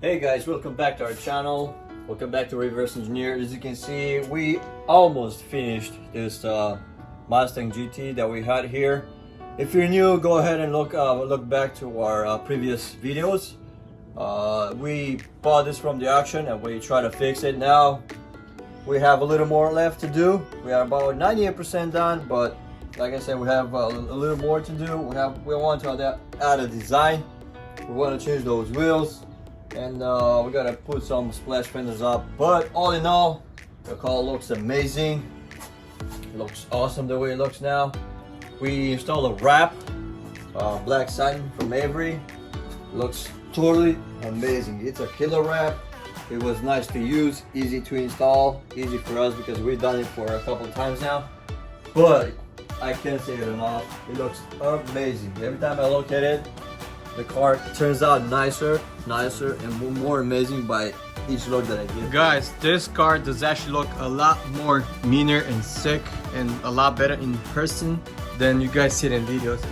Hey guys, welcome back to our channel. Welcome back to Reverse Engineer. As you can see, we almost finished this Mustang GT that we had here. If you're new, go ahead and look back to our previous videos. We bought this from the auction and we try to fix it now. We have a little more left to do. We are about 98% done, but like I said, we have a little more to do. We want to add a design. We want to change those wheels, and we gotta put some splash fenders up. But all in all, the car looks amazing. It looks awesome the way it looks now. We installed a wrap, black satin from Avery. Looks totally amazing. It's a killer wrap. It was nice to use, easy to install, easy for us because we've done it for a couple of times now. But I can't say it enough. It looks amazing. Every time I look at it, the car turns out nicer, and more amazing by each look that I give. Guys, this car does actually look a lot more meaner and sick and a lot better in person than you guys see it in videos.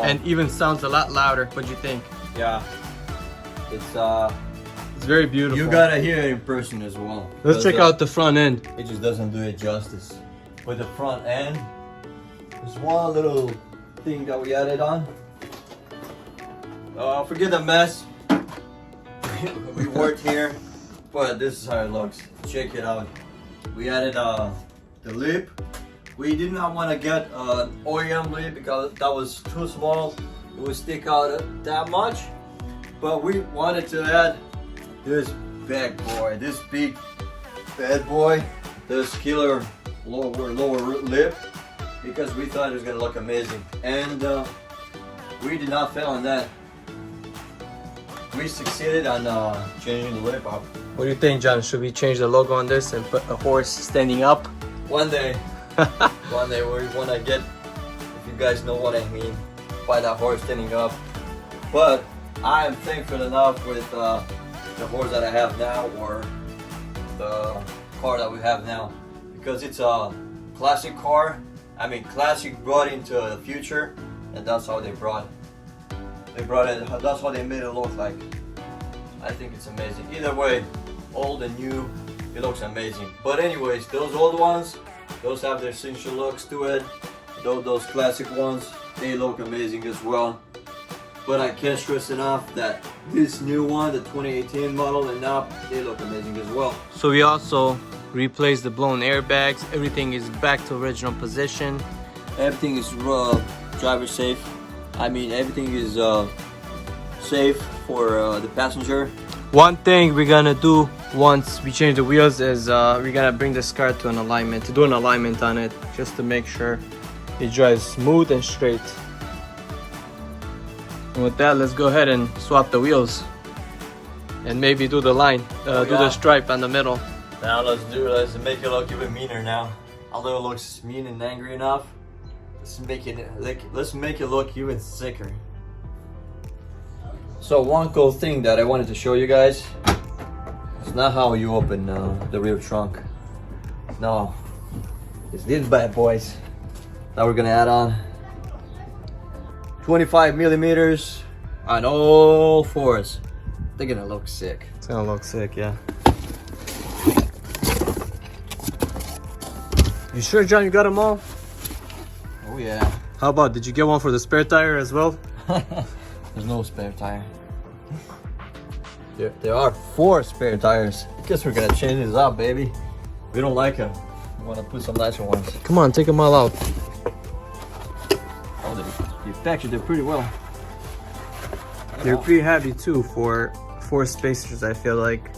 And even sounds a lot louder. What do you think? Yeah, it's very beautiful. You gotta hear it in person as well. Let's check out the front end. It just doesn't do it justice. With the front end, there's one little thing that we added on. Forget the mess. We worked here, but this is how it looks. Check it out. We added the lip. We did not want to get an OEM lip because that was too small. It would stick out that much. But we wanted to add this big boy, this big bad boy, this killer lower lip, because we thought it was gonna look amazing, and we did not fail on that. We succeeded on changing the lip up. What do you think, John? Should we change the logo on this and put a horse standing up? One day, one day we wanna get, if you guys know what I mean, by that horse standing up. But I am thankful enough with the horse that I have now, or the car that we have now, because it's a classic car. I mean, classic brought into the future, and that's how they brought it. That's how they made it look like. I think it's amazing. Either way, old and new, it looks amazing. But anyways, those old ones, those have their signature looks to it. Those classic ones, they look amazing as well. But I can't stress enough that this new one, the 2018 model and up, they look amazing as well. So we also replaced the blown airbags. Everything is back to original position. Everything is driver safe. I mean, everything is safe for the passenger. One thing we're gonna do once we change the wheels is we're gonna bring this car to an alignment, to do an alignment on it, just to make sure it drives smooth and straight. And with that, let's go ahead and swap the wheels and maybe do the line, do the stripe on the middle. Now let's make it look even meaner now. Although it looks mean and angry enough, let's make it look even sicker. So one cool thing that I wanted to show you guys, it's not how you open the rear trunk. No, it's these bad boys that we're gonna add on. 25 millimeters on all fours. They're gonna look sick. It's gonna look sick, yeah. You sure, John, you got them all? Oh yeah. How about, did you get one for the spare tire as well? There's no spare tire. There are 4 spare tires. I guess we're gonna change this up, baby. We don't like them. We wanna put some nicer ones. Come on, take them all out. Oh, they packaged it pretty well. They're pretty heavy too for 4 spacers, I feel like.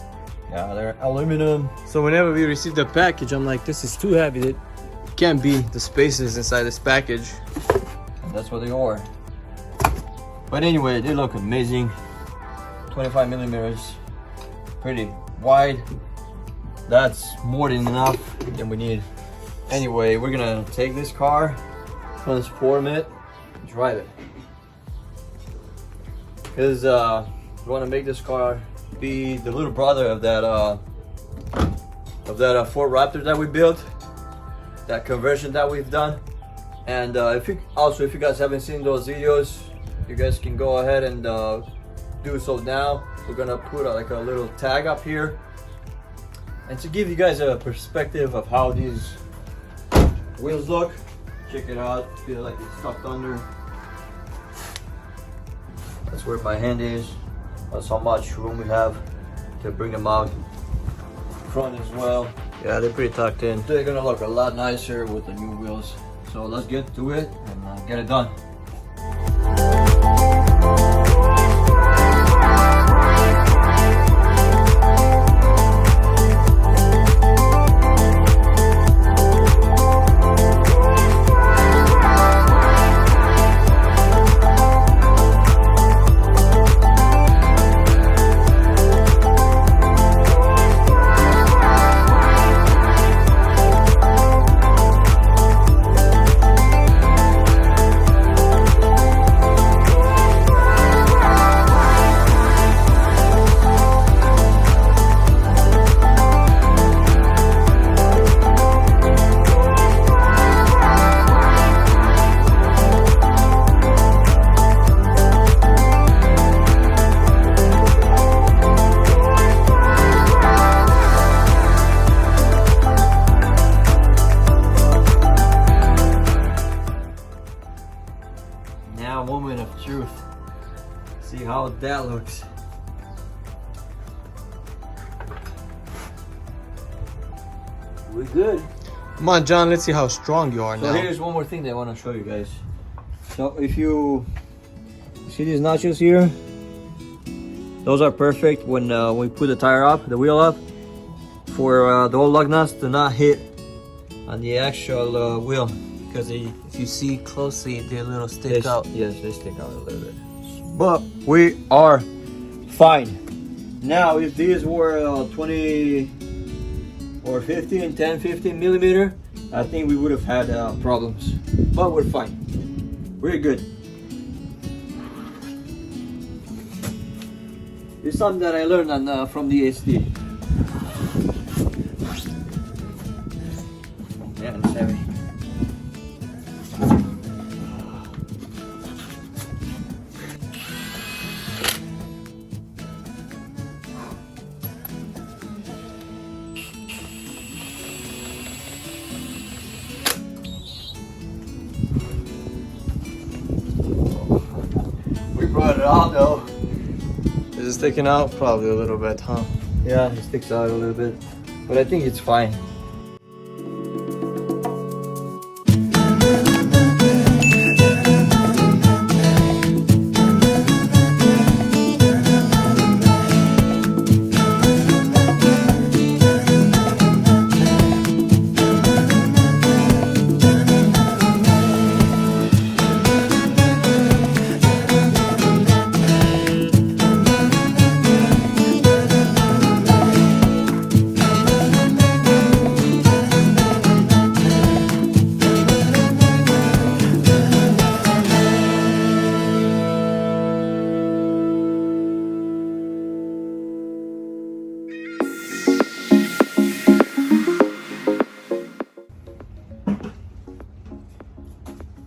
Yeah, they're aluminum. So whenever we receive the package, I'm like, this is too heavy. It can't be the spacers inside this package. And that's what they are. But anyway, they look amazing. 25 millimeters, pretty wide. That's more than enough than we need. Anyway, we're gonna take this car, transform it, drive it. Because we want to make this car be the little brother of that Ford Raptor that we built, that conversion that we've done. And if you guys haven't seen those videos, you guys can go ahead and do so now. we're gonna put like a little tag up here, and to give you guys a perspective of how these wheels look, check it out. Feel like it's tucked under. That's where my hand is. That's how much room we have to bring them out. Front as well. Yeah, they're pretty tucked in. They're gonna look a lot nicer with the new wheels. So let's get to it and get it done. Now, moment of truth. See how that looks. We're good. Come on, John, let's see how strong you are So now. here's one more thing that I want to show you guys. So if you see these notches here, those are perfect when we put the tire up, the wheel up, for the old lug nuts to not hit on the actual wheel. Because if you see closely, they a little stick out. Yes, they stick out a little bit. But we are fine. Now, if these were 20 or 15, 10, 15 millimeter, I think we would have had problems. But we're fine. We're good. It's something that I learned on, from the SD. Yeah, it's heavy. We brought it out though. Is it sticking out? Probably a little bit, huh? Yeah, it sticks out a little bit, but I think it's fine.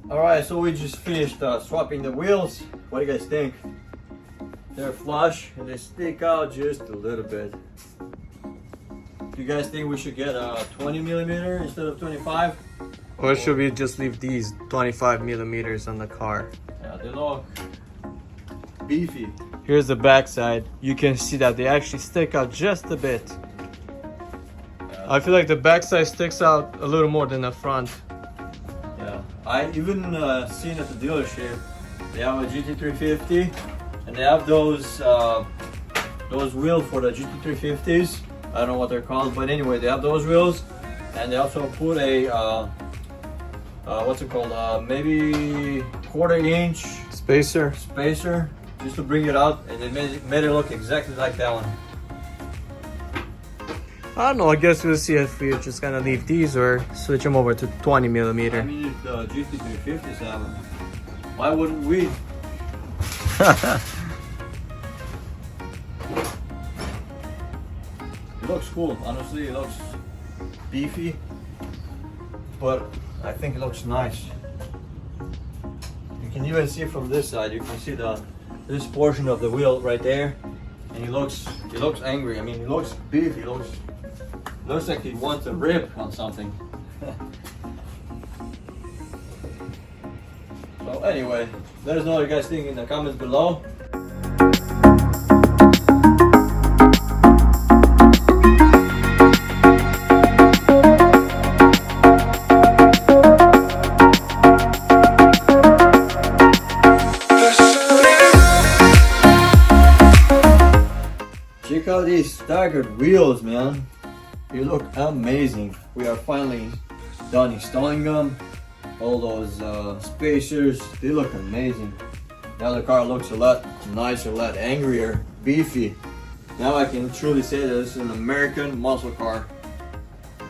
Alright, so we just finished swapping the wheels. What do you guys think? They're flush and they stick out just a little bit. Do you guys think we should get a 20 millimeter instead of 25? Or should we just leave these 25 millimeters on the car? Yeah, they look beefy. Here's the back side. You can see that they actually stick out just a bit. I feel like the back side sticks out a little more than the front. Yeah, I even seen at the dealership, they have a GT350 and they have those wheels for the GT350s. I don't know what they're called, but anyway, they have those wheels, and they also put a what's it called? Maybe 1/4 inch Spacer. just to bring it out, and they made it look exactly like that one. I don't know, I guess we'll see if we're just gonna leave these or switch them over to 20 millimeter. I mean, if the GT350s have them, why wouldn't we? It looks cool, honestly. It looks beefy, but I think it looks nice. You can even see from this side, you can see this portion of the wheel right there, And he looks angry. I mean, he looks beefy. Looks like he wants to rip on something. So anyway, let us know what you guys think in the comments below. Check out these staggered wheels, man. They look amazing. We are finally done installing them. All those spacers, they look amazing. Now the car looks a lot nicer, a lot angrier, beefy. Now I can truly say that this is an American muscle car.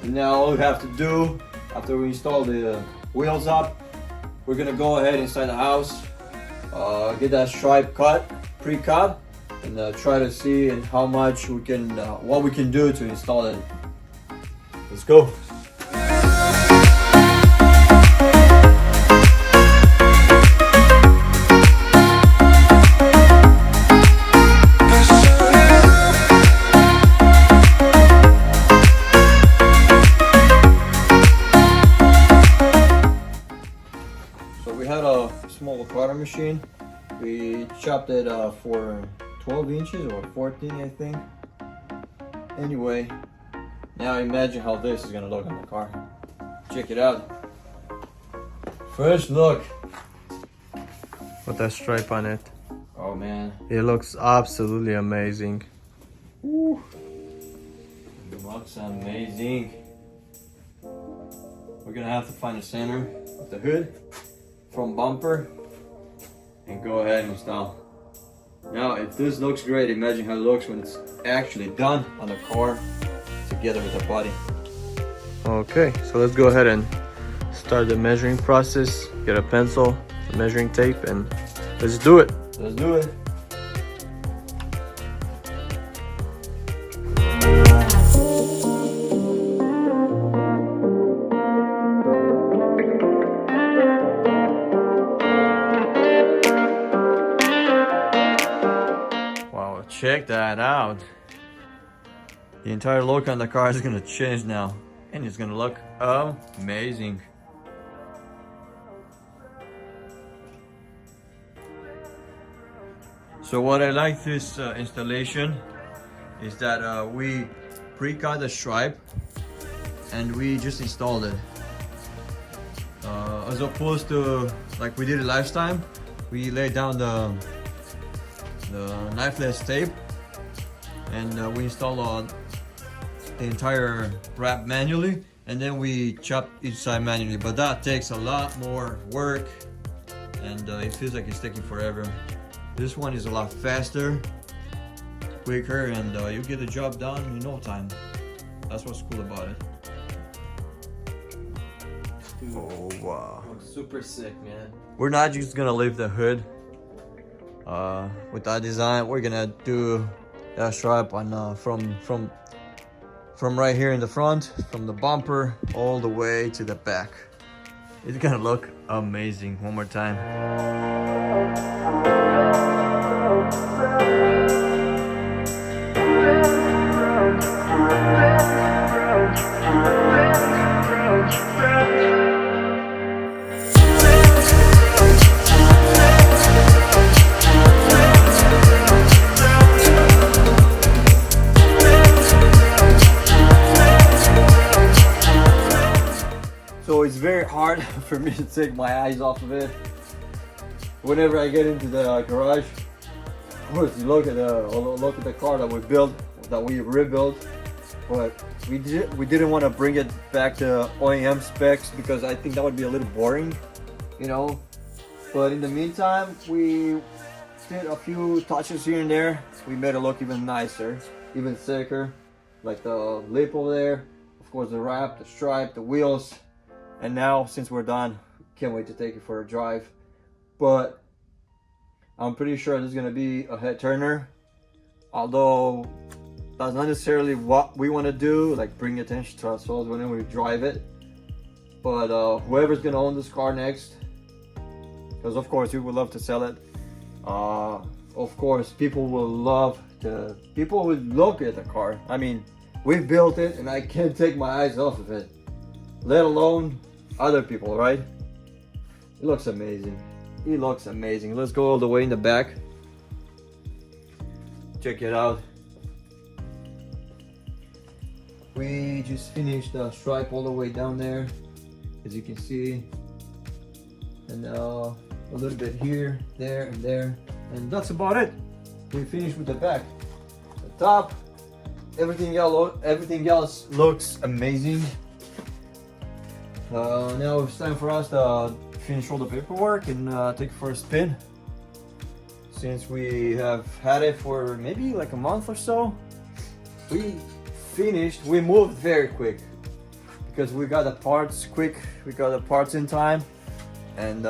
And now all we have to do, after we install the wheels up, we're gonna go ahead inside the house, get that stripe cut, pre-cut, and try to see how much we can, what we can do to install it. Let's go. So we had a small quarter machine. We chopped it for 12 inches or 14, I think. Anyway, now imagine how this is gonna look on the car. Check it out. First look. Put that stripe on it. Oh man. It looks absolutely amazing. Woo. It looks amazing. We're gonna have to find the center of the hood from bumper and go ahead and install. Now, if this looks great, imagine how it looks when it's actually done on the car together with the body. Okay, so let's go ahead and start the measuring process. Get a pencil, a measuring tape, and let's do it. Let's do it. Wow, check that out. The entire look on the car is gonna change now, and it's gonna look amazing. So what I like this installation is that we pre-cut the stripe and we just installed it. As opposed to like we did it last time, we laid down the knifeless tape and we installed the entire wrap manually, and then we chop each side manually, but that takes a lot more work and it feels like it's taking forever. This one is a lot faster, quicker, and you get the job done in no time. That's what's cool about it. Oh wow. Super sick, man. We're not just gonna leave the hood with that design. We're gonna do that stripe on from right here in the front, from the bumper all the way to the back. It's gonna look amazing. One more time. So it's very hard for me to take my eyes off of it. Whenever I get into the garage, of course, you look at the car that we built, that we rebuilt, but we didn't want to bring it back to OEM specs because I think that would be a little boring, you know. But in the meantime, we did a few touches here and there. We made it look even nicer, even thicker, like the lip over there, of course the wrap, the stripe, the wheels. And now, since we're done, can't wait to take it for a drive. But I'm pretty sure this is gonna be a head turner, although that's not necessarily what we want to do, like bring attention to ourselves whenever we drive it. But whoever's gonna own this car next, because of course we would love to sell it. Of course, people will love people would look at the car. I mean, we built it and I can't take my eyes off of it, let alone other people, right? It looks amazing. It looks amazing. Let's go all the way in the back. Check it out. We just finished the stripe all the way down there, as you can see, and a little bit here, there, and there, and that's about it. We finished with the back. The top, everything else looks amazing. Now it's time for us to finish all the paperwork and take it for a spin. Since we have had it for maybe like a month or so, we moved very quick because we got the parts quick, we got the parts in time, and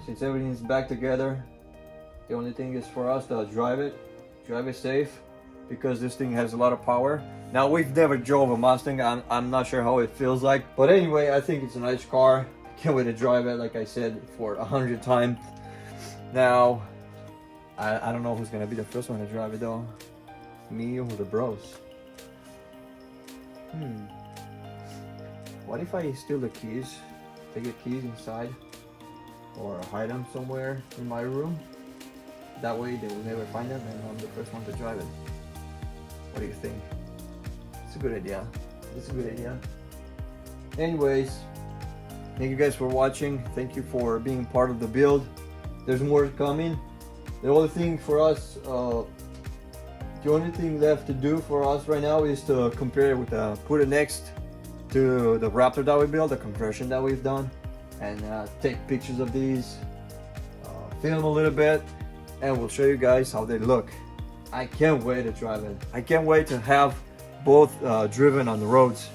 since everything's back together, the only thing is for us to drive it safe, because this thing has a lot of power. Now, we've never drove a Mustang. I'm not sure how it feels like, but anyway, I think it's a nice car. Can't wait to drive it, like I said, for 100 times. Now, I don't know who's gonna be the first one to drive it though. Me or the bros? What if I steal the keys? Take the keys inside, or hide them somewhere in my room? That way they will never find them and I'm the first one to drive it. What do you think? It's a good idea. It's a good idea. Anyways, thank you guys for watching. Thank you for being part of the build. There's more coming. The only thing for us, the only thing left to do for us right now is to compare it with put it next to the Raptor that we built, the conversion that we've done, and take pictures of these, film a little bit, and we'll show you guys how they look. I can't wait to drive it. I can't wait to have both driven on the roads.